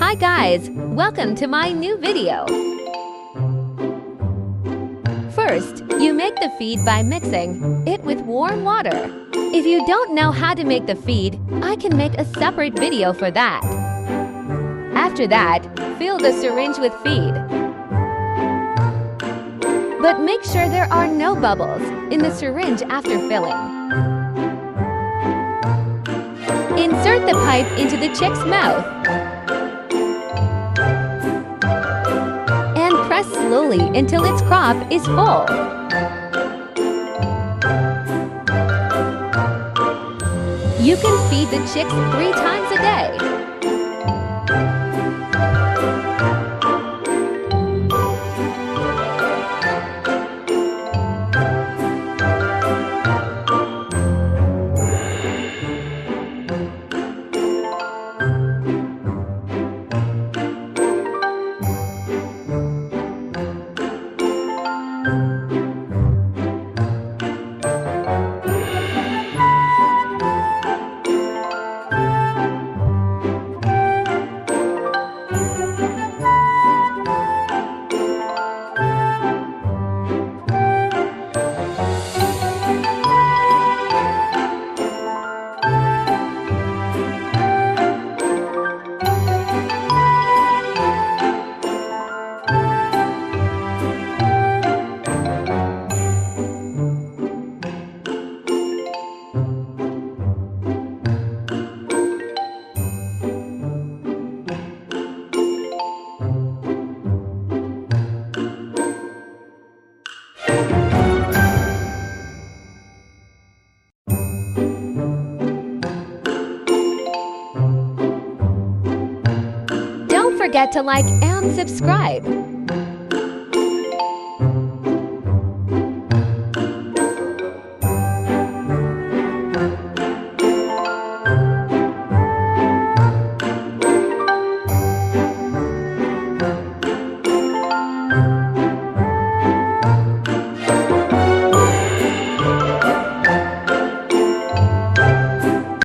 Hi guys, welcome to my new video. First, you make the feed by mixing it with warm water. If you don't know how to make the feed, I can make a separate video for that. After that, fill the syringe with feed. But make sure there are no bubbles in the syringe after filling. Insert the pipe into the chick's mouth and press slowly until its crop is full. You can feed the chicks 3 times a day. Don't forget to like and subscribe.